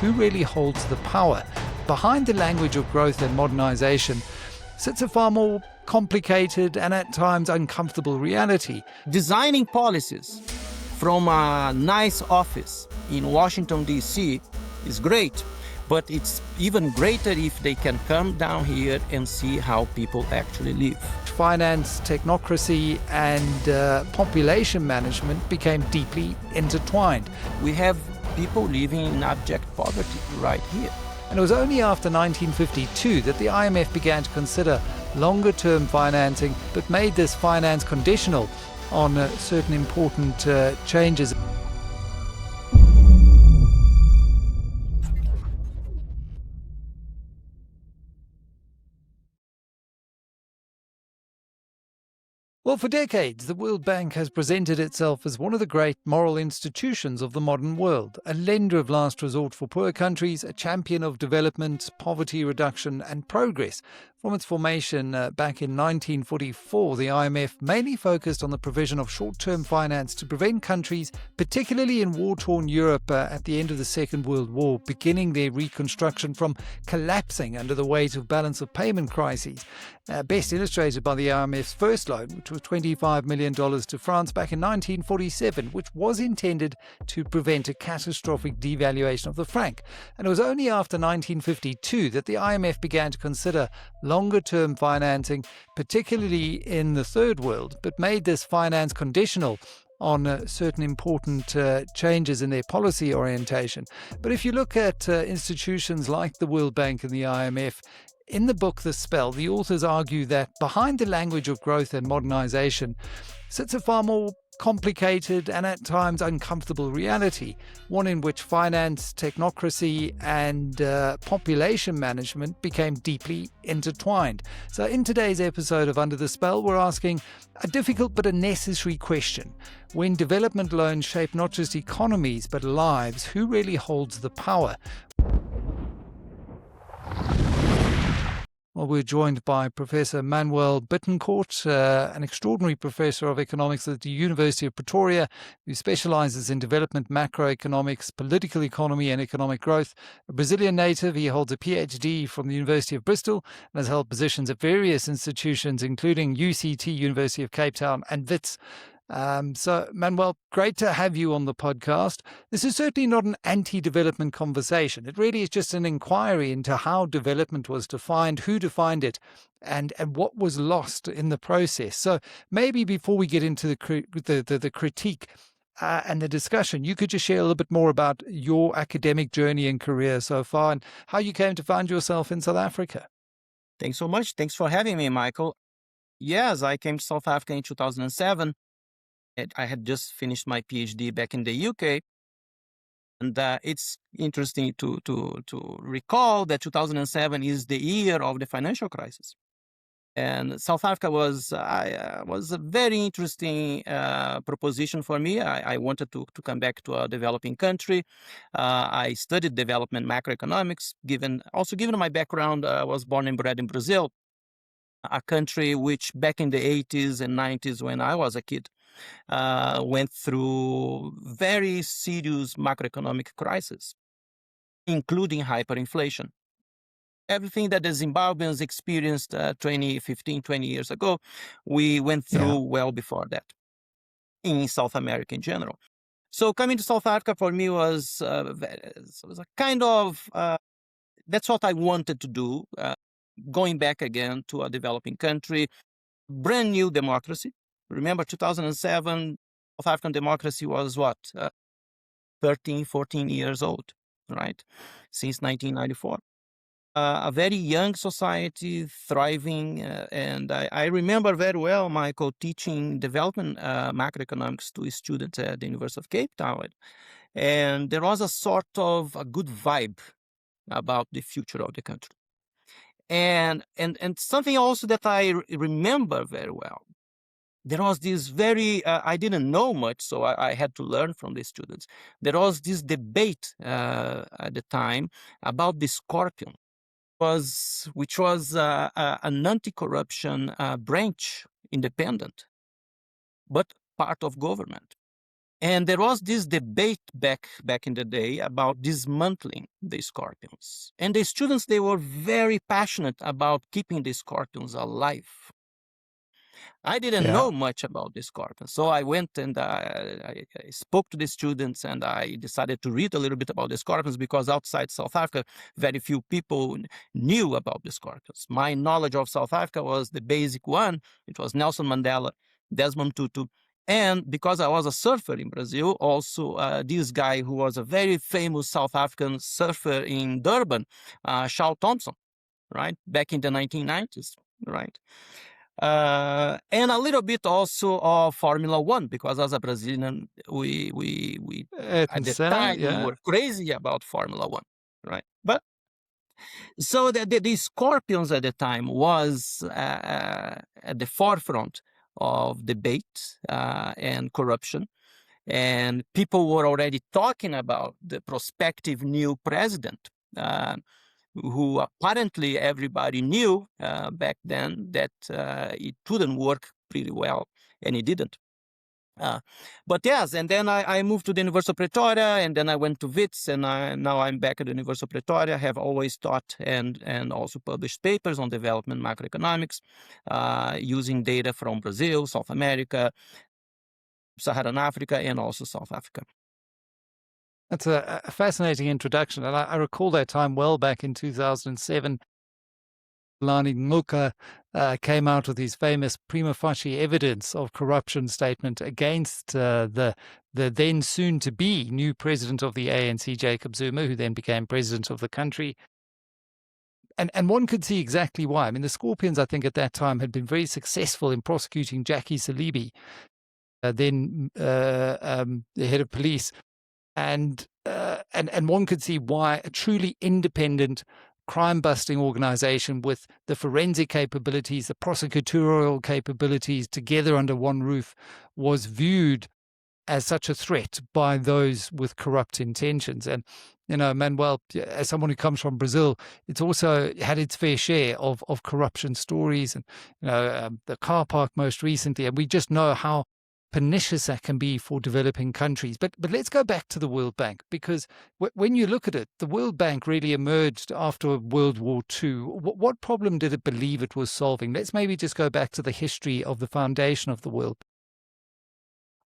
who really holds the power. Behind the language of growth and modernization sits a far more complicated and at times uncomfortable reality. Designing policies from a nice office in Washington, D.C. is great, but it's even greater if they can come down here and see how people actually live. Finance, technocracy, and population management became deeply intertwined. We have people living in abject poverty right here. And it was only after 1952 that the IMF began to consider longer-term financing, but made this finance conditional on certain important changes. Well, for decades, the World Bank has presented itself as one of the great moral institutions of the modern world, a lender of last resort for poor countries, a champion of development, poverty reduction and progress. From its formation back in 1944, the IMF mainly focused on the provision of short-term finance to prevent countries, particularly in war-torn Europe at the end of the Second World War, beginning their reconstruction from collapsing under the weight of balance of payment crises. Best illustrated by the IMF's first loan, which was $25 million to France back in 1947, which was intended to prevent a catastrophic devaluation of the franc. And it was only after 1952 that the IMF began to consider longer-term financing, particularly in the Third World, but made this finance conditional on certain important changes in their policy orientation. But if you look at institutions like the World Bank and the IMF, in the book The Spell, the authors argue that behind the language of growth and modernization sits a far more complicated and at times uncomfortable reality, one in which finance, technocracy and population management became deeply intertwined. So in today's episode of Under the Spell, we're asking a difficult but a necessary question. When development loans shape not just economies but lives, who really holds the power? Well, we're joined by Professor Manoel Bittencourt, an extraordinary professor of economics at the University of Pretoria, who specializes in development macroeconomics, political economy and economic growth. A Brazilian native, he holds a PhD from the University of Bristol and has held positions at various institutions, including UCT, University of Cape Town, and WITS. So, Manoel, great to have you on the podcast. This is certainly not an anti-development conversation. It really is just an inquiry into how development was defined, who defined it, and what was lost in the process. So maybe before we get into the critique and the discussion, you could just share a little bit more about your academic journey and career so far and how you came to find yourself in South Africa. Thanks so much. Thanks for having me, Michael. Yes, I came to South Africa in 2007. I had just finished my PhD back in the UK. And it's interesting to recall that 2007 is the year of the financial crisis. And South Africa was a very interesting proposition for me. I wanted to come back to a developing country. I studied development macroeconomics, given my background. I was born and bred in Brazil, a country which back in the 80s and 90s when I was a kid, went through very serious macroeconomic crisis, including hyperinflation. Everything that the Zimbabweans experienced 20 years ago, we went through well before that in South America in general. So coming to South Africa for me was a kind of, that's what I wanted to do, going back again to a developing country, brand new democracy. Remember, 2007, South African democracy was 13, 14 years old, right? Since 1994. A very young society, thriving. And I remember very well, Michael, teaching development macroeconomics to students at the University of Cape Town. And there was a sort of a good vibe about the future of the country. And something also that I remember very well. There was this very, I didn't know much, so I had to learn from the students. There was this debate at the time about the Scorpion, which was an anti-corruption branch, independent, but part of government. And there was this debate back in the day about dismantling the scorpions. And the students, they were very passionate about keeping the scorpions alive. I didn't Yeah. know much about the scorpions. So I went and I spoke to the students, and I decided to read a little bit about the scorpions, because outside South Africa, very few people knew about the scorpions. My knowledge of South Africa was the basic one. It was Nelson Mandela, Desmond Tutu. And because I was a surfer in Brazil, also this guy who was a very famous South African surfer in Durban, Shaw Thompson, right? Back in the 1990s, right? And a little bit also of Formula One, because as a Brazilian, we at Ayrton the Senna, time we yeah. were crazy about Formula One, right? But so the Scorpions at the time was at the forefront of debate and corruption, and people were already talking about the prospective new president. Who apparently everybody knew back then that it wouldn't work pretty well, and it didn't. But yes, and then I moved to the University of Pretoria, and then I went to WITS, and now I'm back at the University of Pretoria. I have always taught and also published papers on development macroeconomics using data from Brazil, South America, Saharan Africa, and also South Africa. That's a fascinating introduction. And I recall that time well back in 2007. Lani Ngcuka came out with his famous prima facie evidence of corruption statement against the then soon-to-be new president of the ANC, Jacob Zuma, who then became president of the country. And one could see exactly why. I mean, the Scorpions, I think, at that time had been very successful in prosecuting Jackie Salibi, then the head of police. And one could see why a truly independent crime-busting organization with the forensic capabilities, the prosecutorial capabilities together under one roof was viewed as such a threat by those with corrupt intentions. And, Manuel, as someone who comes from Brazil, it's also had its fair share of corruption stories, and, the car park most recently. And we just know how pernicious that can be for developing countries. But let's go back to the World Bank, because when you look at it, the World Bank really emerged after World War II. What problem did it believe it was solving? Let's maybe just go back to the history of the foundation of the World Bank.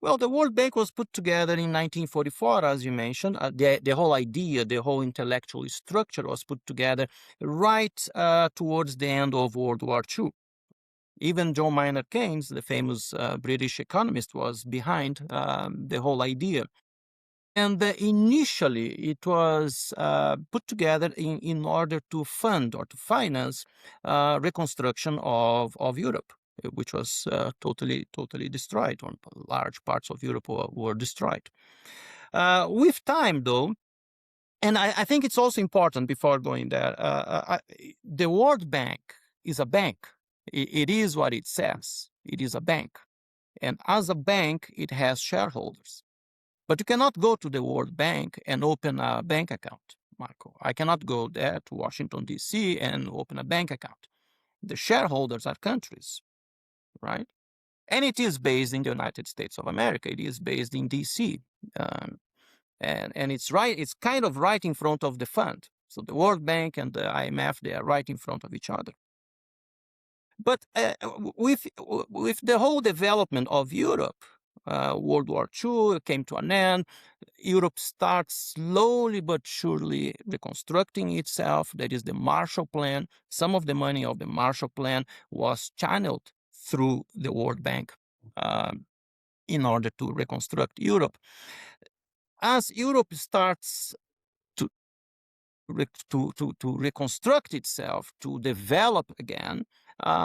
Well, the World Bank was put together in 1944, as you mentioned. The whole idea, the whole intellectual structure was put together right towards the end of World War II. Even John Maynard Keynes, the famous British economist, was behind the whole idea. And initially, it was put together in order to fund or to finance reconstruction of Europe, which was totally destroyed, or large parts of Europe were destroyed. With time, though, and I think it's also important before going there, the World Bank is a bank. It is what it says. It is a bank. And as a bank, it has shareholders. But you cannot go to the World Bank and open a bank account, Marco. I cannot go there to Washington, D.C. and open a bank account. The shareholders are countries, right? And it is based in the United States of America. It is based in D.C. And it's right. It's kind of right in front of the fund. So the World Bank and the IMF, they are right in front of each other. But with the whole development of Europe, World War II came to an end. Europe starts slowly but surely reconstructing itself. That is the Marshall Plan. Some of the money of the Marshall Plan was channeled through the World Bank in order to reconstruct Europe. As Europe starts to reconstruct itself, to develop again,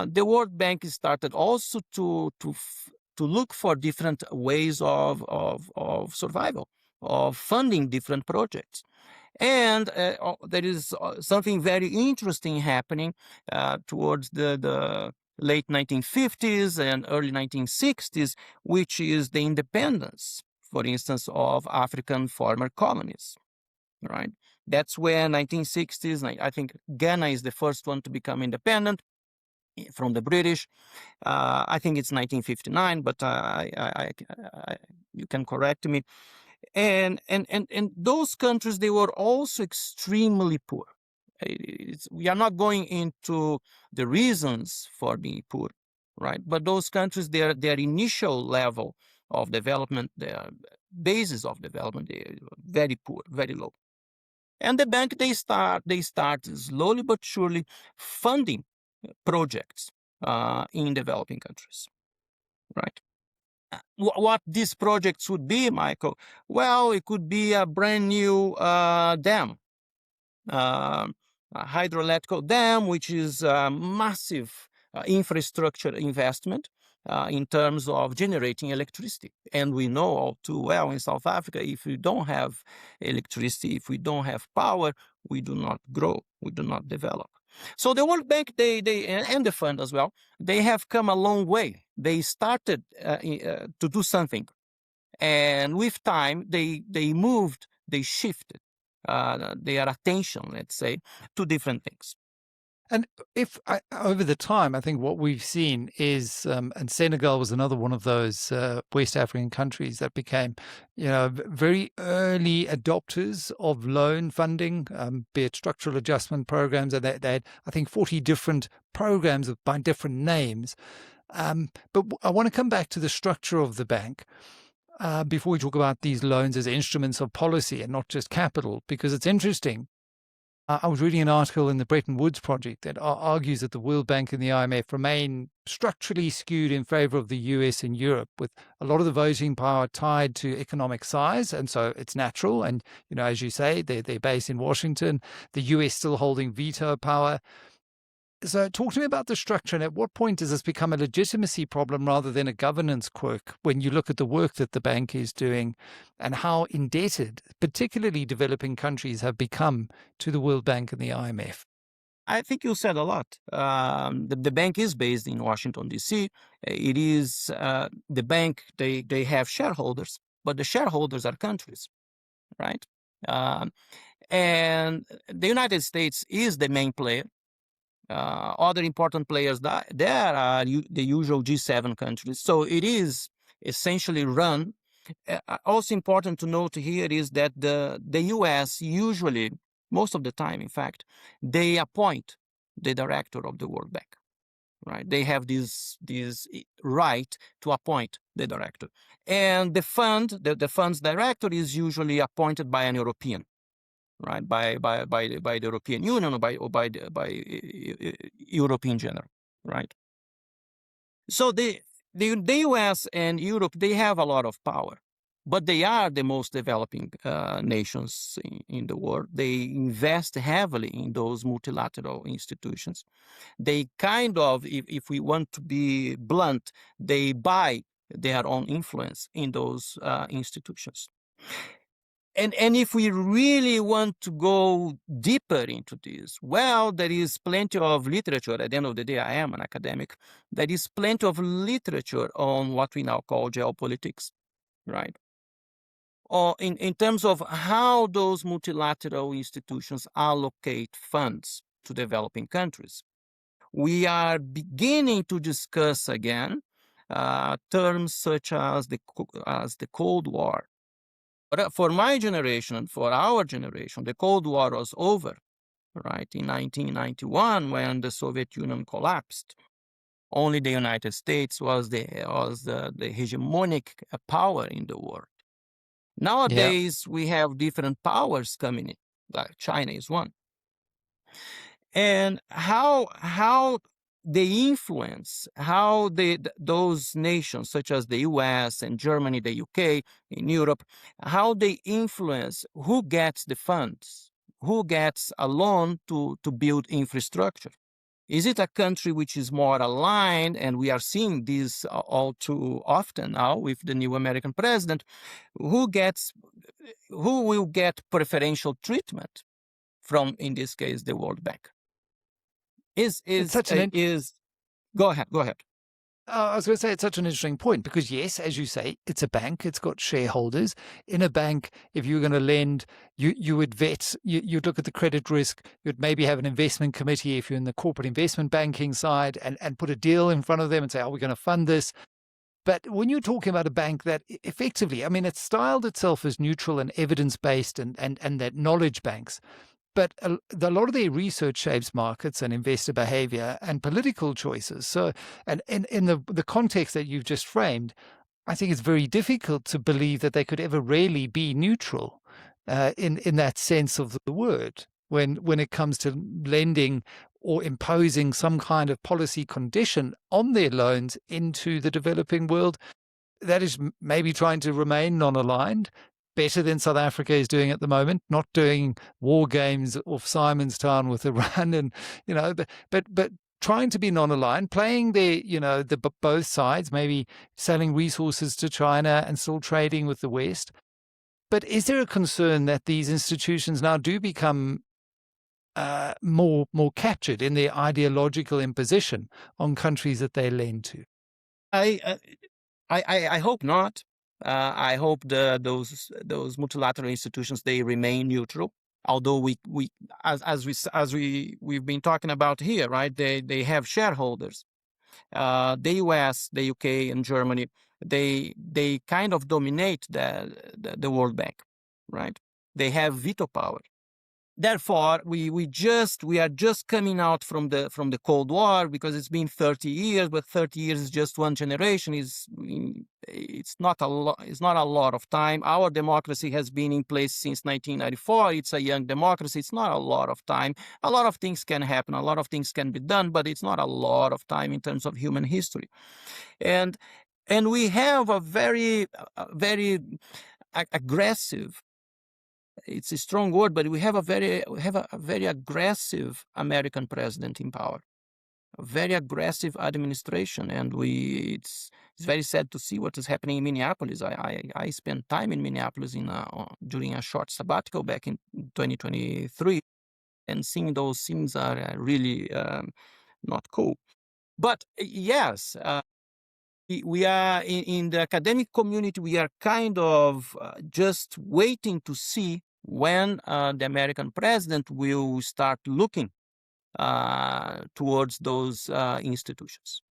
the World Bank started also to look for different ways of survival, of funding different projects. And there is something very interesting happening towards the late 1950s and early 1960s, which is the independence, for instance, of African former colonies, right? That's where 1960s, I think Ghana is the first one to become independent. from the British. I think it's 1959, but you can correct me. And those countries, they were also extremely poor. We are not going into the reasons for being poor, right? But those countries, their initial level of development, their basis of development, they are very poor, very low. And the bank, they start slowly but surely funding projects in developing countries, right? What these projects would be, Michael? Well, it could be a brand new dam, a hydroelectric dam, which is a massive infrastructure investment in terms of generating electricity. And we know all too well in South Africa, if we don't have electricity, if we don't have power, we do not grow, we do not develop. So the World Bank, and the fund as well, they have come a long way. They started to do something, and with time, they moved, they shifted their attention, let's say, to different things. And over the time, I think what we've seen is, and Senegal was another one of those West African countries that became, very early adopters of loan funding, be it structural adjustment programs, and they had, I think, 40 different programs by different names. But I want to come back to the structure of the bank. Before we talk about these loans as instruments of policy and not just capital, because it's interesting. I was reading an article in the Bretton Woods Project that argues that the World Bank and the IMF remain structurally skewed in favor of the US and Europe, with a lot of the voting power tied to economic size. And so it's natural. And, as you say, they're based in Washington, the US still holding veto power. So talk to me about the structure, and at what point does this become a legitimacy problem rather than a governance quirk when you look at the work that the bank is doing and how indebted, particularly developing countries, have become to the World Bank and the IMF? I think you said a lot. The bank is based in Washington, D.C. It is the bank, they have shareholders, but the shareholders are countries, right? And the United States is the main player. Other important players there are the usual G7 countries. So it is essentially run. Also important to note here is that the US usually, most of the time, in fact, they appoint the director of the World Bank, right? They have this right to appoint the director. And the fund's director is usually appointed by an European, right? By the European Union or by Europe in general, right? So the US and Europe, they have a lot of power, but they are the most developing nations in the world. They invest heavily in those multilateral institutions. They kind of, if we want to be blunt, they buy their own influence in those institutions. And if we really want to go deeper into this, well, there is plenty of literature. At the end of the day, I am an academic. There is plenty of literature on what we now call geopolitics, right? Or in terms of how those multilateral institutions allocate funds to developing countries. We are beginning to discuss again terms such as the Cold War. But for my generation, for our generation, the Cold War was over, right? In 1991, when the Soviet Union collapsed, only the United States was the hegemonic power in the world. Yeah. Nowadays, we have different powers coming in, like China is one. And how they influence, how those nations such as the US and Germany, the UK, in Europe, how they influence who gets the funds, who gets a loan to build infrastructure. Is it a country which is more aligned? And we are seeing this all too often now with the new American president. Who will get preferential treatment from, in this case, the World Bank? It's such an Go ahead. I was going to say it's such an interesting point because, yes, as you say, it's a bank. It's got shareholders. In a bank, if you were going to lend, you would vet, you'd look at the credit risk. You'd maybe have an investment committee if you're in the corporate investment banking side and put a deal in front of them and say, are we going to fund this? But when you're talking about a bank that effectively, I mean, it's styled itself as neutral and evidence-based and that knowledge banks. But a lot of their research shapes markets and investor behavior and political choices. So, and in the context that you've just framed, I think it's very difficult to believe that they could ever really be neutral in that sense of the word when it comes to lending or imposing some kind of policy condition on their loans into the developing world. That is maybe trying to remain non-aligned, better than South Africa is doing at the moment, not doing war games off Simonstown with Iran, and but trying to be non-aligned, playing both sides, maybe selling resources to China and still trading with the West. But is there a concern that these institutions now do become more captured in their ideological imposition on countries that they lend to? I hope not. I hope those multilateral institutions, they remain neutral. Although we've been talking about here, right? They have shareholders. The U.S., the U.K., and Germany, they kind of dominate the World Bank, right? They have veto power. Therefore, we are just coming out from the Cold War, because it's been 30 years, but 30 years is just one generation. It's not a lot of time. Our democracy has been in place since 1994. It's a young democracy. It's not a lot of time. A lot of things can happen. A lot of things can be done, but it's not a lot of time in terms of human history. And we have a very aggressive, it's a strong word, but we have a very aggressive American president in power, a very aggressive administration, and it's very sad to see what is happening in Minneapolis. I spent time in Minneapolis during a short sabbatical back in 2023, and seeing those scenes are really not cool. But yes. We are in the academic community. We are kind of just waiting to see when the American president will start looking towards those institutions.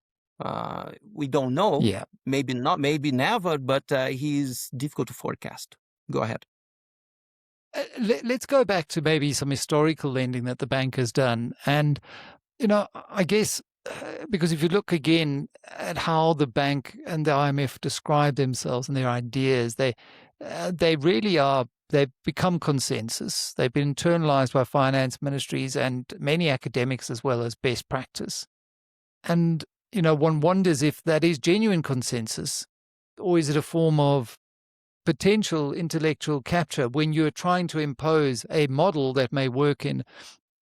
We don't know. Yeah. Maybe not, maybe never, but he's difficult to forecast. Go ahead. Let's go back to maybe some historical lending that the bank has done. And, I guess, because if you look again at how the bank and the IMF describe themselves and their ideas, they really are, they've become consensus. They've been internalized by finance ministries and many academics as well as best practice. And, one wonders if that is genuine consensus, or is it a form of potential intellectual capture when you're trying to impose a model that may work in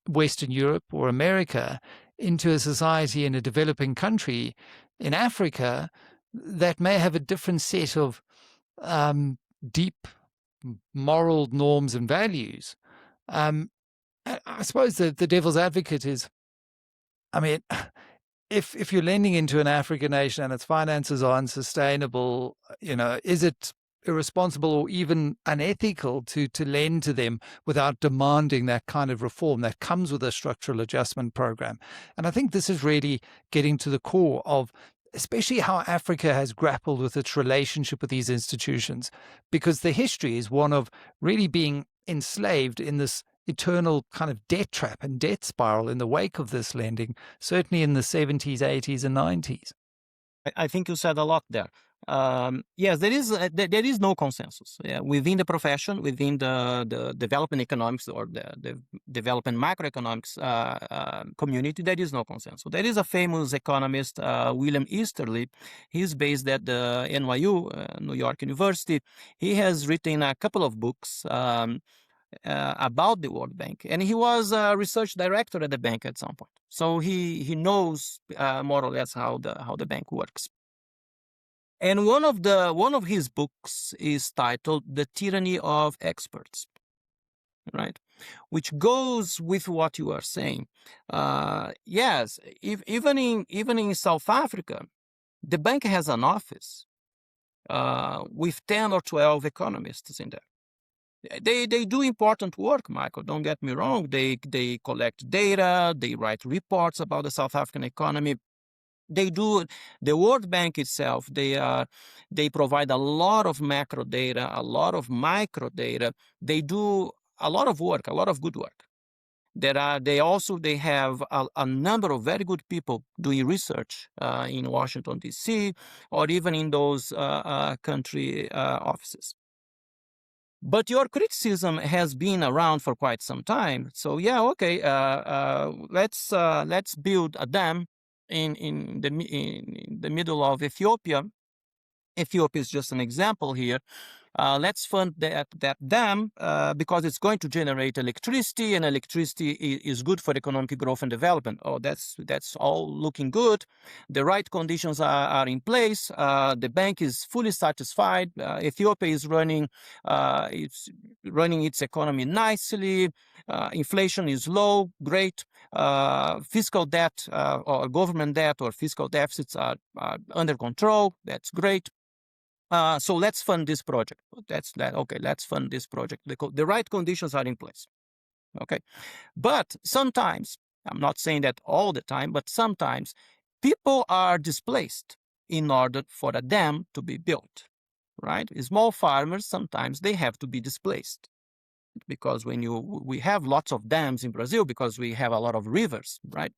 Western Europe or America into a society in a developing country in Africa that may have a different set of deep moral norms and values. I suppose the devil's advocate is, I mean, if you're lending into an African nation and its finances are unsustainable, is it irresponsible or even unethical to lend to them without demanding that kind of reform that comes with a structural adjustment program? And I think this is really getting to the core of especially how Africa has grappled with its relationship with these institutions, because the history is one of really being enslaved in this eternal kind of debt trap and debt spiral in the wake of this lending, certainly in the 70s, 80s, and 90s. I think you said a lot there. Yes, there is no consensus within the profession, within the development economics or the development macroeconomics community. There is no consensus. There is a famous economist, William Easterly. He's based at the NYU, New York University. He has written a couple of books about the World Bank, and he was a research director at the bank at some point. So he knows more or less how the bank works. And one of his books is titled "The Tyranny of Experts," right? Which goes with what you are saying. Yes, even in South Africa, The bank has an office with 10 or 12 economists in there. They do important work, Michael. Don't get me wrong. They collect data. They write reports about the South African economy. They do the World Bank itself. They provide a lot of macro data, a lot of micro data. They do a lot of work, a lot of good work. They have a number of very good people doing research in Washington D.C. or even in those country offices. But your criticism has been around for quite some time. So yeah, okay, let's build a dam in the middle of Ethiopia. Ethiopia is just an example here. Let's fund that dam because it's going to generate electricity, and electricity is good for economic growth and development. Oh, that's all looking good. The right conditions are in place. The bank is fully satisfied. Ethiopia is running its economy nicely. Inflation is low, great. Fiscal debt or government debt or fiscal deficits are under control. That's great. So let's fund this project. Okay, let's fund this project. The right conditions are in place. Okay. But sometimes, I'm not saying that all the time, but sometimes people are displaced in order for a dam to be built, right? Small farmers, sometimes they have to be displaced because we have lots of dams in Brazil because we have a lot of rivers, right?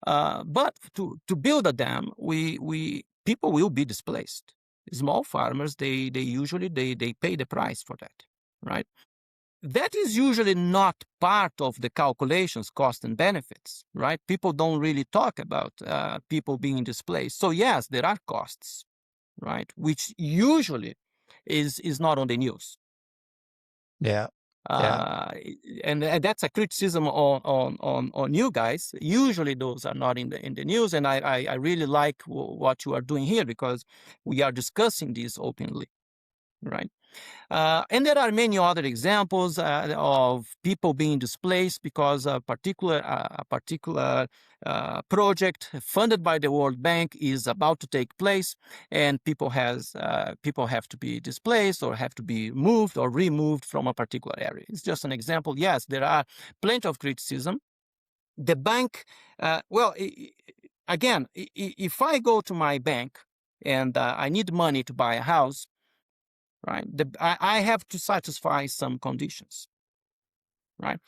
But to build a dam, people will be displaced. Small farmers, they usually pay the price for that, right? That is usually not part of the calculations, cost and benefits, right? People don't really talk about people being displaced. So yes, there are costs, right? Which usually is not on the news. Yeah. Yeah. And that's a criticism on you guys. Usually those are not in the news, and I really like what you are doing here because we are discussing this openly, right? And there are many other examples of people being displaced because a particular project funded by the World Bank is about to take place, and people have to be displaced or have to be moved or removed from a particular area. It's just an example. Yes, there are plenty of criticism. The bank, again, if I go to my bank and I need money to buy a house, right? I have to satisfy some conditions, right?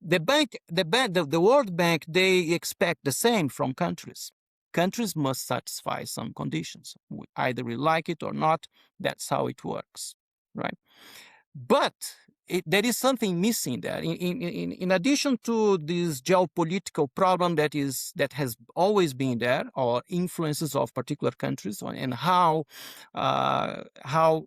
The World Bank, they expect the same from countries. Countries must satisfy some conditions. Either we like it or not, that's how it works, right? But there is something missing there. In addition to this geopolitical problem that has always been there, or influences of particular countries and how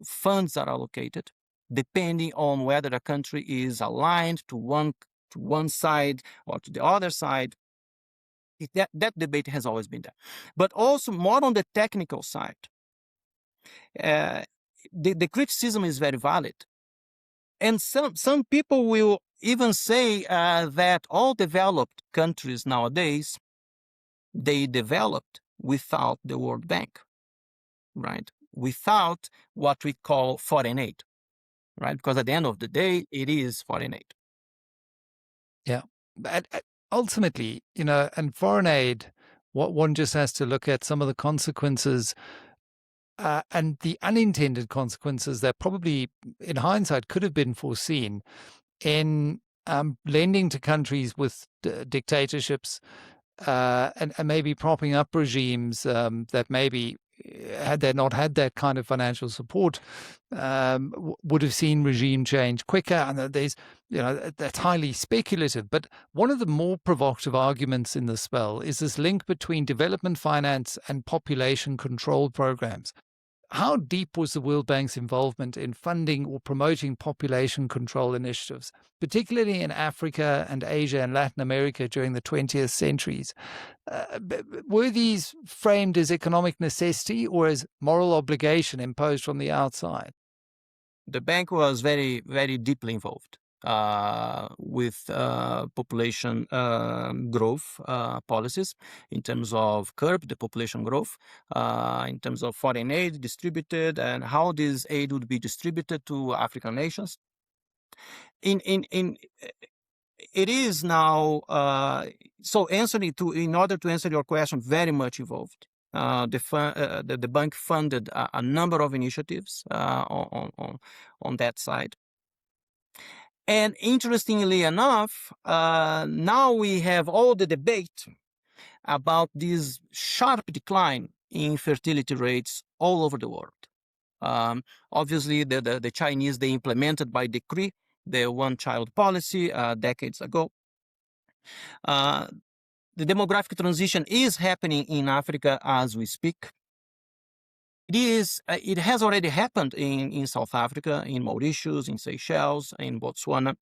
funds are allocated, depending on whether a country is aligned to one side or to the other side. That debate has always been there. But also more on the technical side, the criticism is very valid. And some people will even say that all developed countries nowadays, they developed without the World Bank, right? Without what we call foreign aid, right? Because at the end of the day, it is foreign aid. Yeah. But ultimately, and foreign aid, what one just has to look at some of the consequences and the unintended consequences that probably, in hindsight, could have been foreseen in lending to countries with dictatorships and maybe propping up regimes that maybe, had they not had that kind of financial support, would have seen regime change quicker. And there's, that's highly speculative. But one of the more provocative arguments in the spell is this link between development finance and population control programs. How deep was the World Bank's involvement in funding or promoting population control initiatives, particularly in Africa and Asia and Latin America during the 20th centuries? Were these framed as economic necessity or as moral obligation imposed from the outside? The bank was very, very deeply involved. with population growth policies in terms of curb the population growth, in terms of foreign aid distributed and how this aid would be distributed to African nations. It is now in order to answer your question, very much evolved. The bank funded a number of initiatives on that side. And interestingly enough, now we have all the debate about this sharp decline in fertility rates all over the world. Obviously, the Chinese, they implemented by decree the one-child policy decades ago. The demographic transition is happening in Africa as we speak. It has already happened in South Africa, in Mauritius, in Seychelles, in Botswana.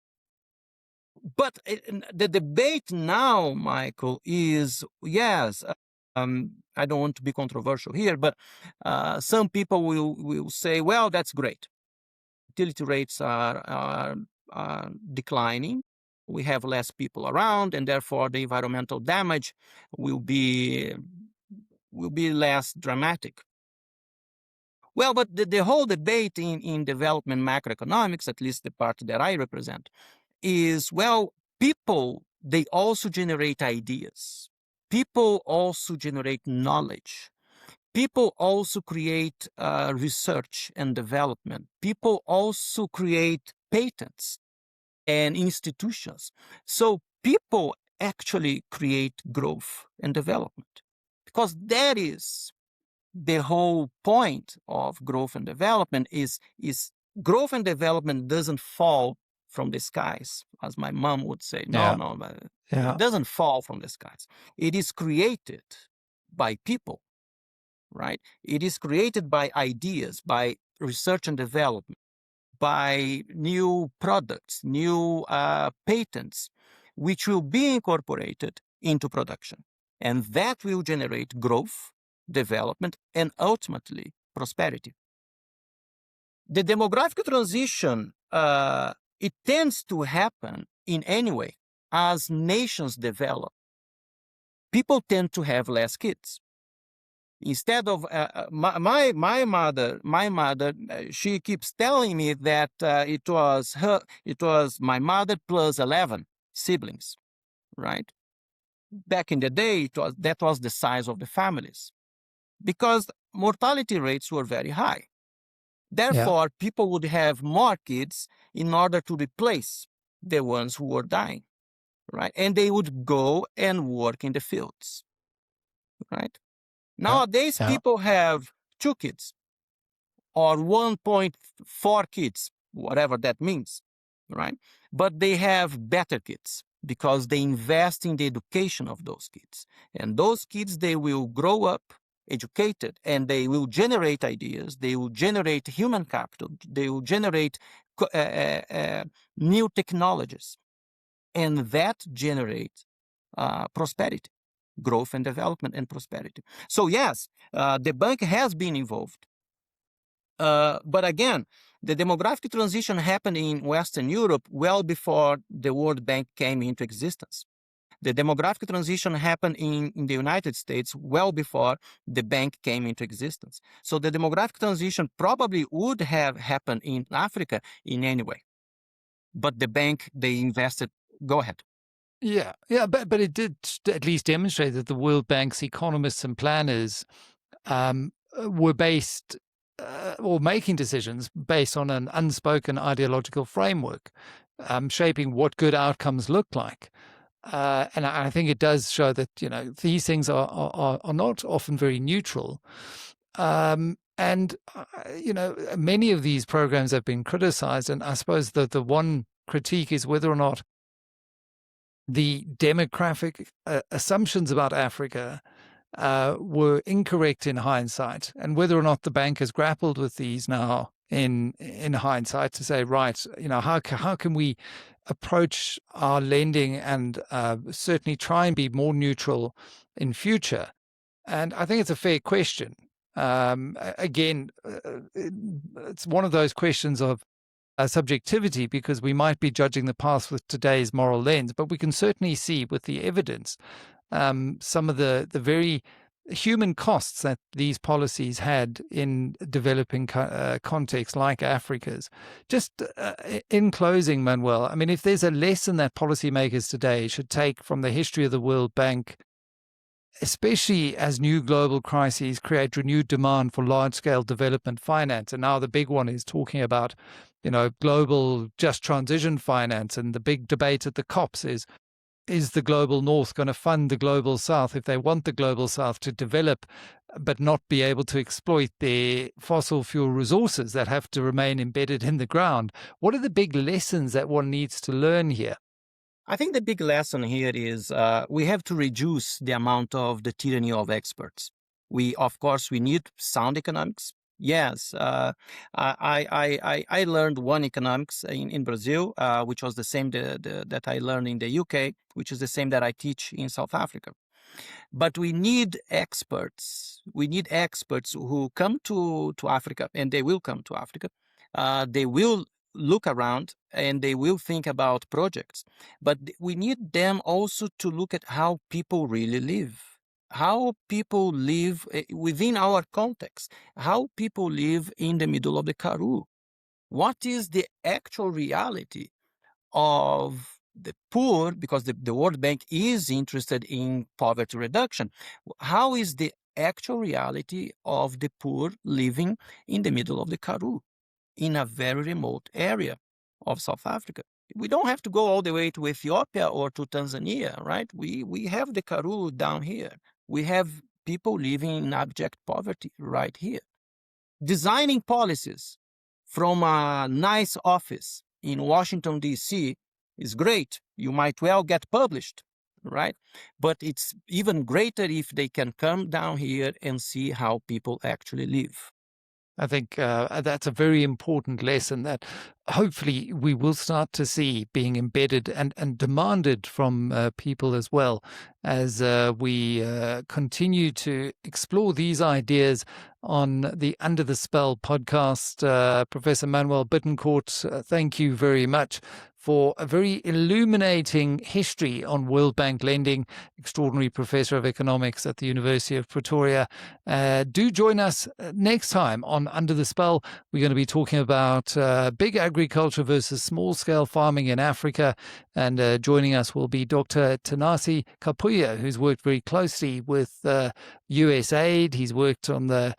But the debate now, Michael, is, yes, I don't want to be controversial here, but some people will say, well, that's great. Fertility rates are declining. We have less people around, and therefore the environmental damage will be less dramatic. Well, but the whole debate in development macroeconomics, at least the part that I represent, is, well, people, they also generate ideas. People also generate knowledge. People also create research and development. People also create patents and institutions. So people actually create growth and development, because that is the whole point of growth and development. Is growth and development doesn't fall from the skies, as my mom would say. No, it doesn't fall from the skies. It is created by people, right? It is created by ideas, by research and development, by new products, new patents, which will be incorporated into production. And that will generate growth, development, and ultimately prosperity. The demographic transition, it tends to happen in any way. As nations develop, people tend to have less kids. Instead of my mother, she keeps telling me that it was my mother plus 11 siblings, right? Back in the day, that was the size of the families, because mortality rates were very high. Therefore, people would have more kids in order to replace the ones who were dying, right? And they would go and work in the fields, right? Nowadays, people have 2 kids or 1.4 kids, whatever that means, right? But they have better kids because they invest in the education of those kids. And those kids, they will grow up educated, and they will generate ideas, they will generate human capital, they will generate new technologies. And that generates prosperity. Growth and development and prosperity. So yes, the bank has been involved. But again, the demographic transition happened in Western Europe well before the World Bank came into existence. The demographic transition happened in the United States well before the bank came into existence. So the demographic transition probably would have happened in Africa in any way. But the bank, they invested. Go ahead. Yeah, but it did at least demonstrate that the World Bank's economists and planners were based or making decisions based on an unspoken ideological framework, shaping what good outcomes look like. And I think it does show that, these things are not often very neutral. And many of these programs have been criticized. And I suppose that the one critique is whether or not the demographic assumptions about Africa were incorrect in hindsight, and whether or not the bank has grappled with these now in hindsight to say, right, how can we approach our lending and certainly try and be more neutral in future? And I think it's a fair question. Again, it's one of those questions of subjectivity, because we might be judging the past with today's moral lens, but we can certainly see with the evidence some of the very human costs that these policies had in developing contexts like Africa's. Just in closing, Manuel, I mean, if there's a lesson that policymakers today should take from the history of the World Bank, especially as new global crises create renewed demand for large-scale development finance, and now the big one is talking about, global just transition finance, and the big debate at the COPs is the global north going to fund the global south if they want the global south to develop but not be able to exploit their fossil fuel resources that have to remain embedded in the ground? What are the big lessons that one needs to learn here? I think the big lesson here is we have to reduce the amount of the tyranny of experts. Of course, we need sound economics. Yes, I learned one economics in Brazil, which was the same that I learned in the UK, which is the same that I teach in South Africa. But we need experts. We need experts who come to Africa, and they will come to Africa. They will look around and they will think about projects. But we need them also to look at how people really live, how people live within our context, how people live in the middle of the Karoo. What is the actual reality of the poor, because the World Bank is interested in poverty reduction? How is the actual reality of the poor living in the middle of the Karoo, in a very remote area of South Africa? We don't have to go all the way to Ethiopia or to Tanzania, right? We have the Karoo down here. We have people living in abject poverty right here. Designing policies from a nice office in Washington, D.C. is great. You might well get published, right? But it's even greater if they can come down here and see how people actually live. I think that's a very important lesson that hopefully we will start to see being embedded and demanded from people as well, as we continue to explore these ideas on the Under the Spell podcast. Professor Manoel Bittencourt, thank you very much for a very illuminating history on World Bank lending, extraordinary professor of economics at the University of Pretoria. Do join us next time on Under the Spell. We're going to be talking about big agriculture versus small-scale farming in Africa. And joining us will be Dr. Tanasi Kapuya, who's worked very closely with USAID. He's worked on the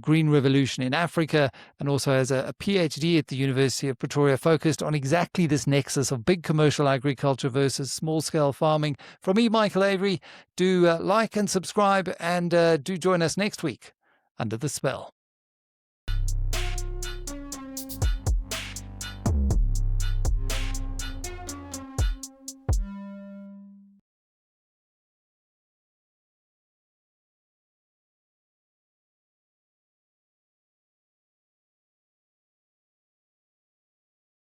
Green Revolution in Africa, and also has a PhD at the University of Pretoria focused on exactly this nexus of big commercial agriculture versus small-scale farming. From me, Michael Avery, do like and subscribe, and do join us next week Under the Spell.